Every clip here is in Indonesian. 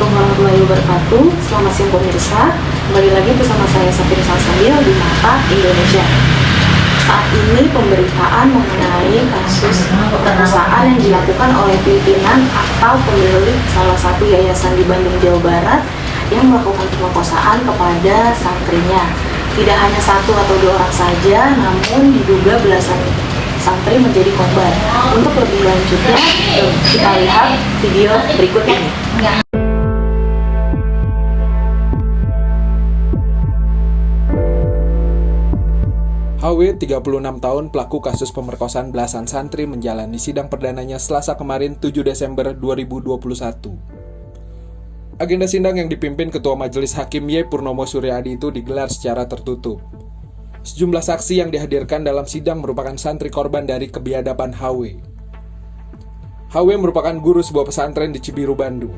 Assalamualaikum warahmatullahi wabarakatuh. Selamat siang pemirsa. Kembali lagi bersama saya Safira Salsabil di Mata Indonesia. Saat ini pemberitaan mengenai kasus pemerkosaan yang dilakukan oleh pimpinan atau pemilik salah satu yayasan di Bandung, Jawa Barat yang melakukan pemerkosaan kepada santrinya. Tidak hanya satu atau dua orang saja, namun diduga belasan santri menjadi korban. Untuk lebih lanjutnya, kita lihat video berikut ini. HW, 36 tahun, pelaku kasus pemerkosaan belasan santri menjalani sidang perdananya Selasa kemarin 7 Desember 2021. Agenda sidang yang dipimpin Ketua Majelis Hakim Y. Purnomo Suryadi itu digelar secara tertutup. Sejumlah saksi yang dihadirkan dalam sidang merupakan santri korban dari kebiadaban HW. HW merupakan guru sebuah pesantren di Cibiru, Bandung.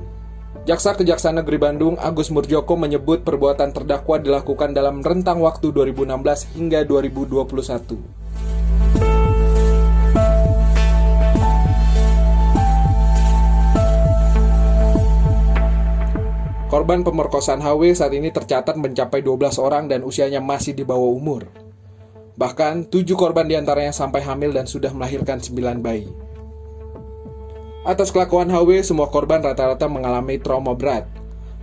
Jaksa Kejaksaan Negeri Bandung, Agus Murjoko menyebut perbuatan terdakwa dilakukan dalam rentang waktu 2016 hingga 2021. Korban pemerkosaan HW saat ini tercatat mencapai 12 orang dan usianya masih di bawah umur. Bahkan 7 korban diantaranya sampai hamil dan sudah melahirkan 9 bayi. Atas kelakuan HW, semua korban rata-rata mengalami trauma berat.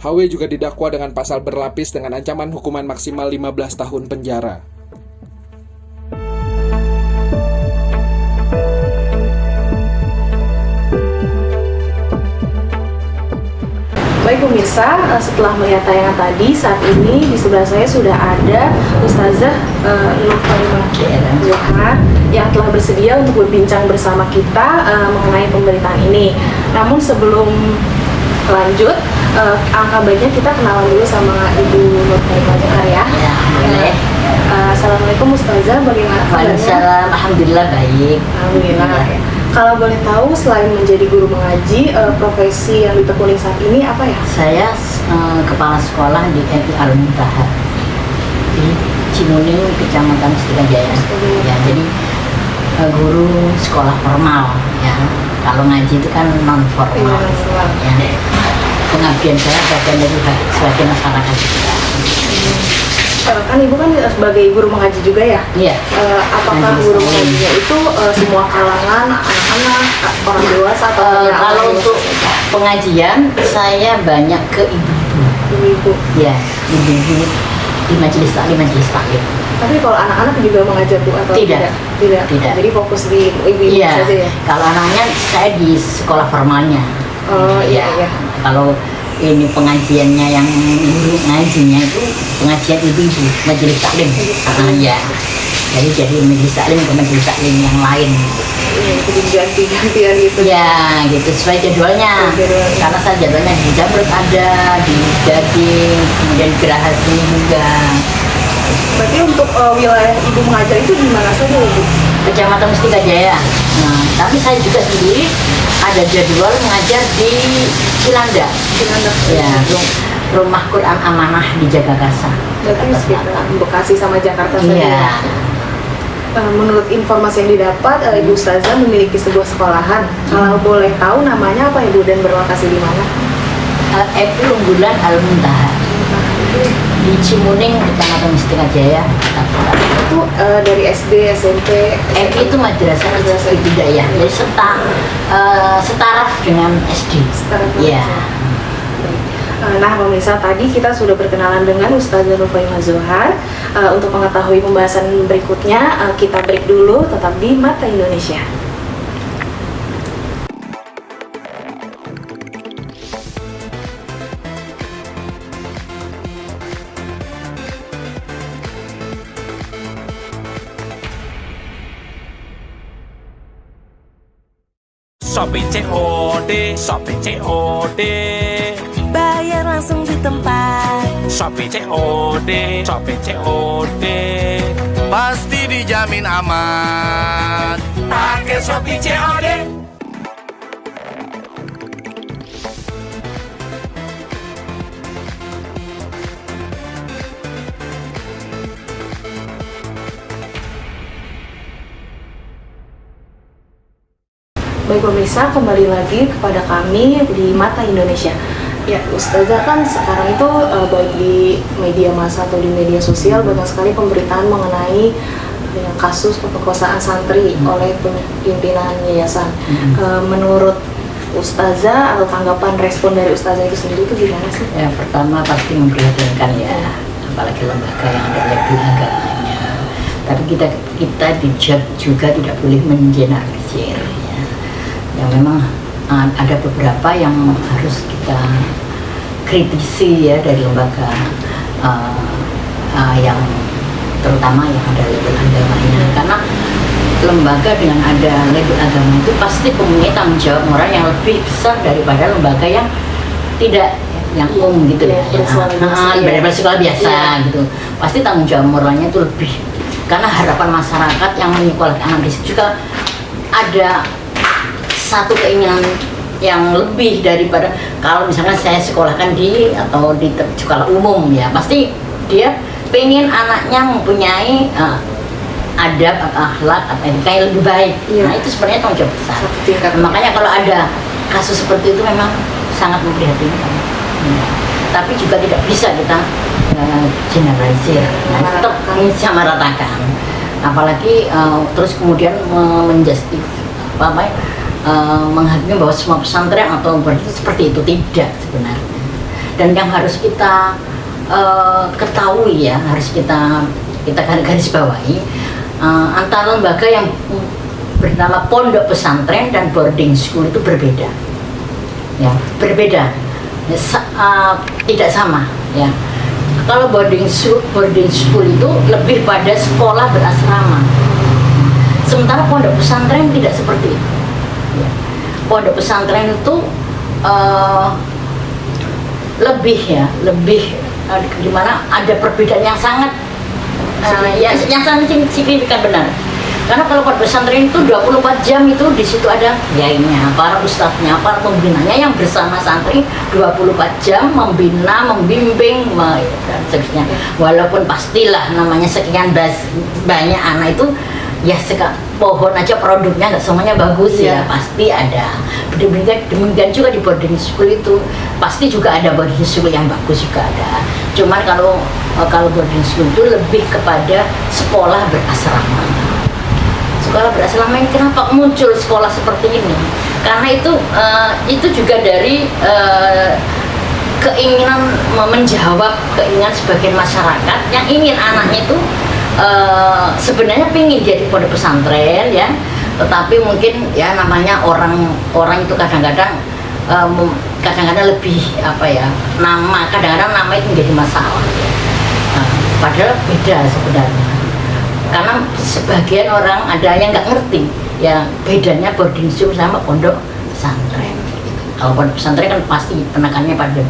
HW juga didakwa dengan pasal berlapis dengan ancaman hukuman maksimal 15 tahun penjara. Baik pemirsa, setelah melihat tayangan tadi, saat ini di sebelah saya sudah ada Ustazah Nufaimah Zohar yang telah bersedia untuk berbincang bersama kita mengenai pemberitaan ini. Namun sebelum lanjut, angka baiknya kita kenalan dulu sama Ibu Nufaimah Zohar ya. Assalamualaikum Ustazah, bagaimana kabarnya? Waalaikumsalam, alhamdulillah baik. Alhamdulillah. Kalau boleh tahu, selain menjadi guru mengaji, profesi yang ditekuni saat ini apa ya? Saya kepala sekolah di MI Al-Muntaha di Cimuning, Kecamatan Mustikajaya. Ya, jadi guru sekolah formal ya. Kalau ngaji itu kan non formal. Ya. Pengabdian saya bagian dari sebagai masyarakat juga. Kan Ibu kan sebagai guru mengaji juga ya? Iya. Apakah guru mengajinya itu semua kalangan, anak-anak, orang dewasa atau kalau untuk pengajian saya banyak ke ibu-ibu. Ibu-ibu. Ya, ibu-ibu di majelis taklim. Tapi kalau anak-anak juga mengajar Bu atau Tidak. Tidak. Jadi fokus di ibu-ibu iya, saja ya? kalau anaknya saya di sekolah formalnya. Oh iya. Kalau ini pengajiannya yang guru ngajinya itu pengajian ibu-ibu, majelis taklim. Ya. Jadi majelis taklim ke majelis taklim yang lain. Iya, jadi ganti-gantian gitu. Ya, gitu sesuai jadwalnya. Karena saya jadwalnya di Jamrut ada, di Gading, kemudian Geraha sini juga. Berarti untuk wilayah Ibu mengajar itu di mana saja Bu? Kecamatan Mustikajaya. Nah, tapi saya juga sendiri ada jadwal mengajar di Cilanda. Ya, rumah Quran Amanah di Jagakarsa. Berarti sekitar Bekasi sama Jakarta saja. Iya. Menurut informasi yang didapat, Ibu Ustazah memiliki sebuah sekolahan. Kalau boleh tahu namanya apa Ibu dan berlokasi di mana? MI Unggulan Al-Muntaha di Cimuning, Kecamatan Mustikajaya. Itu dari SD, SMP. MI itu madrasah ibtidaiyah, jadi setaraf dengan SD. Iya. Nah pemirsa, tadi kita sudah berkenalan dengan Ustazah Nufaimah Zohar. Untuk mengetahui pembahasan berikutnya, kita break dulu, tetap di Mata Indonesia. Shopee COD, Shopee COD. Bayar langsung di tempat. Shopee COD, Shopee COD. Pasti dijamin aman. Pakai Shopee COD. Baik pemirsa, kembali lagi kepada kami di Mata Indonesia. Ya, Ustazah, kan sekarang itu baik di media massa atau di media sosial banyak sekali pemberitaan mengenai kasus pemerkosaan santri oleh pimpinan yayasan. Menurut Ustazah atau tanggapan respon dari Ustazah itu sendiri itu gimana sih? Ya, pertama pasti memprihatinkan ya, apalagi lembaga yang ada label agamanya. Tapi kita juga tidak boleh mengeneralisir ya. Ya memang ada beberapa yang harus kita kritisi ya dari lembaga yang terutama yang ada label agamanya, karena lembaga dengan ada label agama itu pasti mempunyai tanggung jawab moral yang lebih besar daripada lembaga yang tidak, yang gitu ya, bersekolah biasa gitu. Pasti tanggung jawab moralnya itu lebih, karena harapan masyarakat yang menyekolahkan anak di situ juga ada satu keinginan yang lebih daripada kalau misalnya saya sekolahkan di atau di sekolah umum ya, pasti dia pengen anaknya mempunyai adab atau akhlak atau etika yang lebih baik. Nah itu sebenarnya tanggung jawab besar. Makanya kalau ada kasus seperti itu memang sangat memprihatinkan. Tapi juga tidak bisa kita generalisir, tetap mensamaratakan. Apalagi terus kemudian menghakimi bahwa semua pesantren atau seperti itu, tidak sebenarnya. Dan yang harus kita ketahui ya, harus kita garis bawahi, antara lembaga yang bernama pondok pesantren dan boarding school itu berbeda ya, berbeda ya, tidak sama ya. Kalau boarding school itu lebih pada sekolah berasrama, sementara pondok pesantren tidak seperti itu ya. Pondok pesantren itu lebih dimana ada perbedaan yang sangat yang sangat signifikan benar. Karena kalau pondok pesantren itu 24 jam itu di situ ada kiainya, para ustadznya, para pembinanya yang bersama santri 24 jam membina, membimbing dan sebagainya. Walaupun pastilah namanya sekian banyak anak itu ya, pohon aja produknya nggak semuanya bagus ya, pasti ada. Demikian juga di boarding school itu pasti juga ada boarding school yang bagus juga ada. Cuman kalau boarding school itu lebih kepada sekolah berasrama. Sekolah berasrama ini kenapa muncul sekolah seperti ini? Karena itu juga dari keinginan menjawab keinginan sebagian masyarakat yang ingin anaknya itu sebenarnya pingin dia di pondok pesantren ya, tetapi mungkin ya namanya orang itu kadang-kadang lebih kadang-kadang nama itu menjadi masalah ya. Padahal beda sebenarnya, karena sebagian orang ada yang nggak ngerti ya bedanya boarding school sama pondok pesantren. Kalau pondok pesantren kan pasti penekanannya pada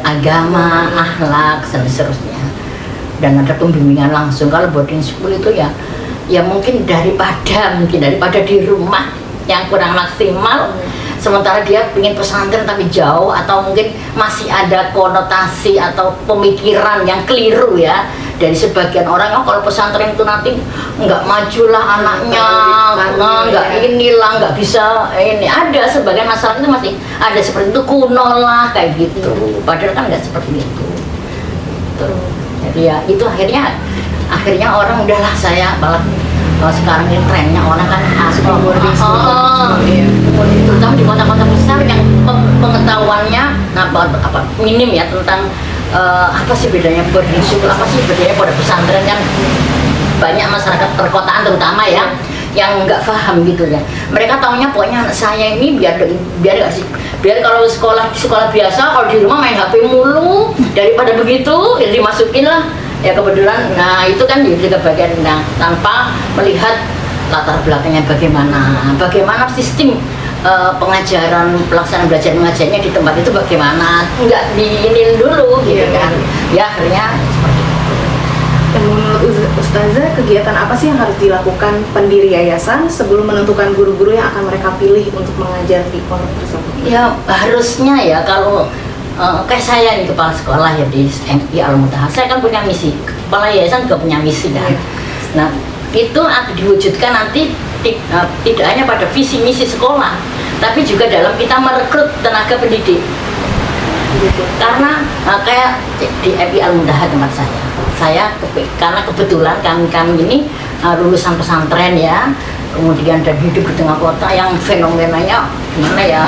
agama, akhlak dan seterusnya, dan ada pembimbingan langsung. Kalau boarding school itu ya mungkin daripada di rumah yang kurang maksimal, sementara dia ingin pesantren tapi jauh, atau mungkin masih ada konotasi atau pemikiran yang keliru ya dari sebagian orang, kalau pesantren itu nanti nggak majulah anaknya, nggak bisa ini. Ada sebagian masyarakat itu masih ada seperti itu, kuno lah kayak gitu, padahal kan nggak seperti itu. Jadi ya itu akhirnya orang udahlah, saya sekarang ini trennya orang kan terutama di kota-kota besar yang pengetahuannya minim ya tentang apa sih bedanya boarding school, apa sih bedanya pondok pesantren. Kan banyak masyarakat perkotaan terutama ya yang nggak paham gitu ya. Mereka taunya pokoknya anak saya ini biar kalau sekolah biasa, kalau di rumah main HP mulu, daripada begitu ya dimasukin lah ya kebetulan. Nah itu kan juga bagian tanpa melihat latar belakangnya bagaimana sistem pengajaran, pelaksanaan belajar mengajarnya di tempat itu bagaimana, nggak diinin dulu gitu kan ya, akhirnya seperti itu. Dan menurut Ustazah, kegiatan apa sih yang harus dilakukan pendiri yayasan sebelum menentukan guru-guru yang akan mereka pilih untuk mengajar di pondok tersebut? Ya harusnya ya, kalau kayak saya nih kepala sekolah ya di MI Al-Mutahar, saya kan punya misi, kepala yayasan juga punya misi kan. Nah itu akan diwujudkan nanti tidak hanya pada visi misi sekolah, tapi juga dalam kita merekrut tenaga pendidik. gitu? Karena kayak di FI Al-Muntaha tempat karena kebetulan kami ini lulusan pesantren ya, kemudian dan hidup di tengah kota yang fenomenanya gimana ya,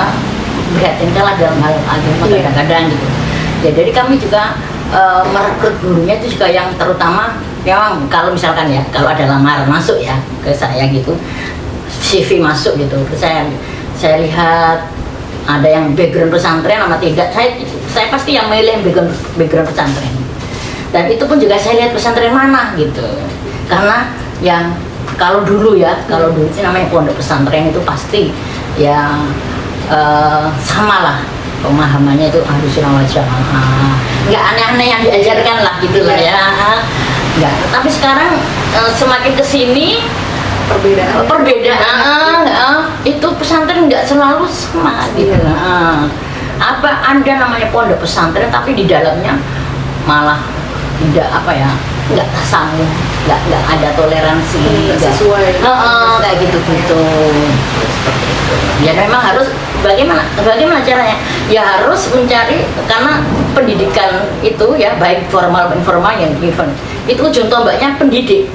prihatinkan lah dalam hal agama kadang-kadang gitu ya. Jadi kami juga merekrut gurunya itu juga yang terutama memang kalau misalkan ya, kalau ada lamaran masuk ya ke saya gitu, CV masuk gitu, saya lihat ada yang background pesantren sama tidak, saya pasti yang milih background pesantren. Dan itu pun juga saya lihat pesantren mana gitu, karena yang kalau dulu sih namanya pondok pesantren itu pasti ya sama lah pemahamannya, itu harus wal jamaah, nggak aneh-aneh yang diajarkan lah gitu lah ya, nggak. Tapi sekarang semakin kesini perbedaan itu pesantren nggak selalu sama gitu. Apa ada namanya pondok pesantren tapi di dalamnya malah tidak nggak tasamu, nggak ada toleransi, nggak sesuai kayak gitu. Ya memang harus bagaimana caranya? Ya harus mencari, karena pendidikan itu ya baik formal informal yang given itu ujung tombaknya pendidik.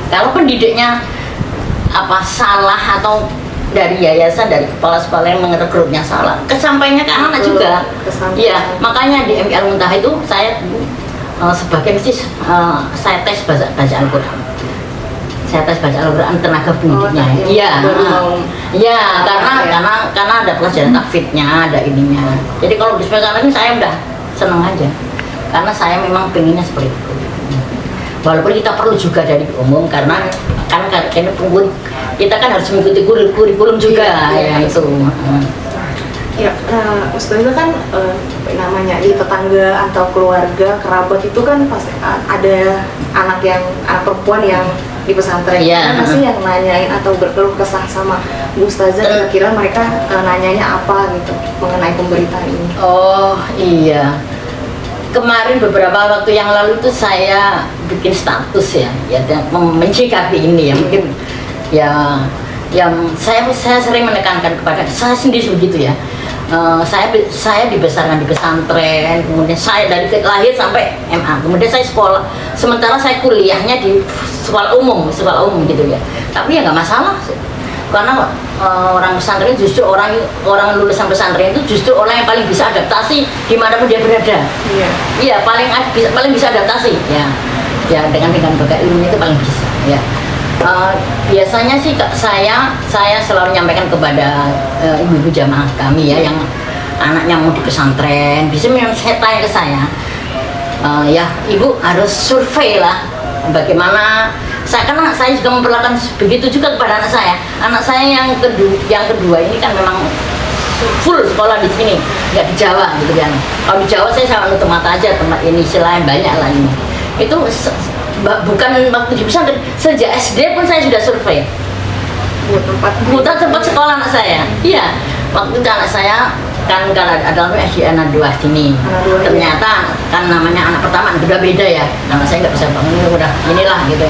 Kalau pendidiknya salah atau dari yayasan, dari kepala sekolah yang merekrutnya salah, kesampaiannya ke anak juga. Iya, makanya di FI Al-Muntaha itu saya sebagai saya tes baca Al-Quran. Saya tes baca Al-Quran tenaga pendidiknya. Iya. Iya, karena ada pelajaran tahfidznya, ada ininya. Jadi kalau di spesial ini saya udah seneng aja. Karena saya memang pengennya seperti itu. Walaupun kita perlu juga dari umum, karena kita kan harus mengikuti kurikulum juga ya itu. Ya, Ustazah kan namanya di tetangga atau keluarga kerabat itu kan pasti ada anak perempuan yang di pesantren. Mana sih yang nanyain atau berkeluh kesah sama Bu Ustazah, kira-kira mereka nanyanya apa gitu mengenai pemberitaan ini? Oh iya, kemarin beberapa waktu yang lalu itu saya bikin status ya mencikapi ini ya, mungkin ya yang saya sering menekankan kepada saya sendiri begitu ya. Saya dibesarkan di pesantren, kemudian saya dari lahir sampai MA, kemudian saya sekolah, sementara saya kuliahnya di sekolah umum gitu ya. Tapi ya nggak masalah, karena orang pesantren justru orang lulusan pesantren itu justru orang yang paling bisa adaptasi dimanapun dia berada. Iya, paling bisa adaptasi ya dengan berbagai ilmu itu paling bisa ya. Biasanya sih saya selalu menyampaikan kepada ibu-ibu jamaah kami ya yang anaknya mau di pesantren, bisa saya tanya ke saya, ya ibu harus survei lah bagaimana karena saya juga memperlakukan begitu juga kepada anak saya. Anak saya yang kedua ini kan memang full sekolah di sini, nggak di Jawa gitu kan. Kalau di Jawa saya sama nutup mata aja, tempat ini selain banyak lah ini. Itu bukan waktu di pesantren, sejak SD pun saya sudah survei tempat sekolah anak saya. Iya, waktu itu anak saya kan ada SD anak 2 sini. Ternyata kan namanya anak pertama udah beda ya. Anak saya nggak bisa bangun, udah inilah gitu.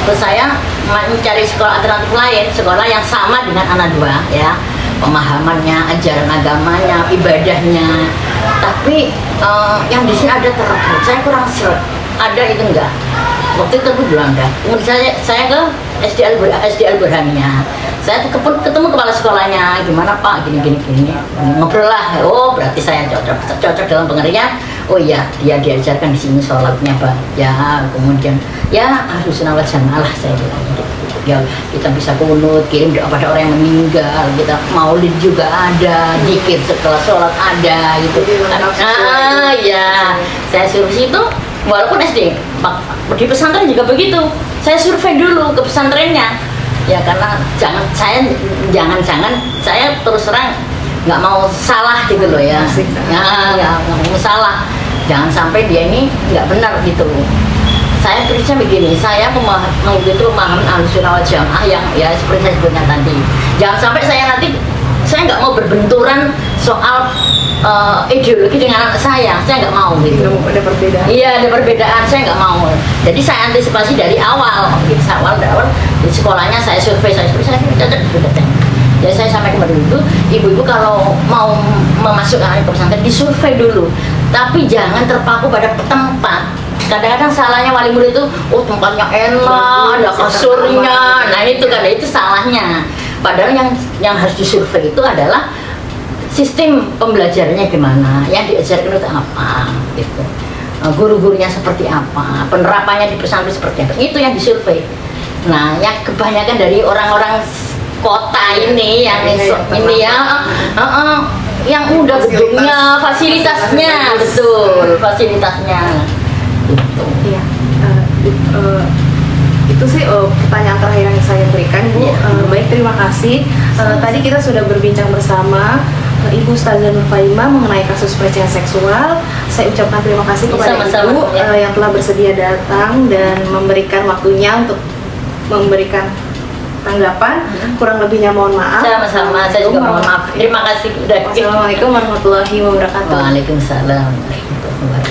Terus saya mencari sekolah alternatif lain, sekolah yang sama dengan anak 2 ya. Pemahamannya, ajaran agamanya, ibadahnya. Tapi yang di sini ada terlalu, saya kurang seret. Ada itu enggak? Waktu itu aku bilang enggak. Kemudian saya ke SD Al-Burhaniyah. Saya ketemu kepala sekolahnya, gimana Pak, gini. Ngobrol lah. Oh, berarti saya cocok dalam pengertian. Oh iya, dia diajarkan di sini sholatnya Pak. Ya, kemudian ya Ahlussunnah wal Jamaah lah saya bilang gitu. Ya, kita bisa kunut, kirim doa pada orang yang meninggal, kita maulid juga ada, zikir setelah sholat ada gitu. Ya, saya suruh situ. Walaupun SD, di pesantren juga begitu. Saya survei dulu ke pesantrennya. Ya karena jangan saya terus terang nggak mau salah gitu loh ya. Nggak mau salah. Jangan sampai dia ini nggak benar gitu. Saya tulisnya begini, saya memahami Ahlussunnah wal Jamaah yang ya seperti saya sebutkan tadi. Jangan sampai saya nggak mau berbenturan soal ideologi dengan anak saya nggak mau gitu. Ada perbedaan. Iya, ada perbedaan, saya nggak mau. Jadi saya antisipasi dari awal, di sekolahnya saya survei cocok. Jadi saya sampaikan kepada ibu-ibu kalau mau memasukkan anak ke pesantren disurvei dulu, tapi jangan terpaku pada tempat. Kadang-kadang salahnya wali murid itu, oh tempatnya enak, ada kasurnya, nah itu karena itu salahnya. Padahal yang harus disurvei itu adalah sistem pembelajarannya gimana, yang diajarkan itu apa, gitu. Guru-gurunya seperti apa, penerapannya di pesantren seperti apa, itu yang disurvei. Nah, yang kebanyakan dari orang-orang kota ini yang ini ya, yang udah gedungnya, fasilitasnya, betul, fasilitasnya. Gitu. Iya, itu sih pertanyaan terakhir yang saya berikan, Bu. Baik, terima kasih. Tadi kita sudah berbincang bersama Ibu Ustazah Nur Faimah mengenai kasus pelecehan seksual. Saya ucapkan terima kasih kepada Ibu yang telah bersedia datang dan memberikan waktunya untuk memberikan tanggapan. Kurang lebihnya mohon maaf. Sama-sama, saya juga mohon maaf. Terima kasih. Wassalamualaikum warahmatullahi wabarakatuh. Waalaikumsalam warahmatullahi wabarakatuh.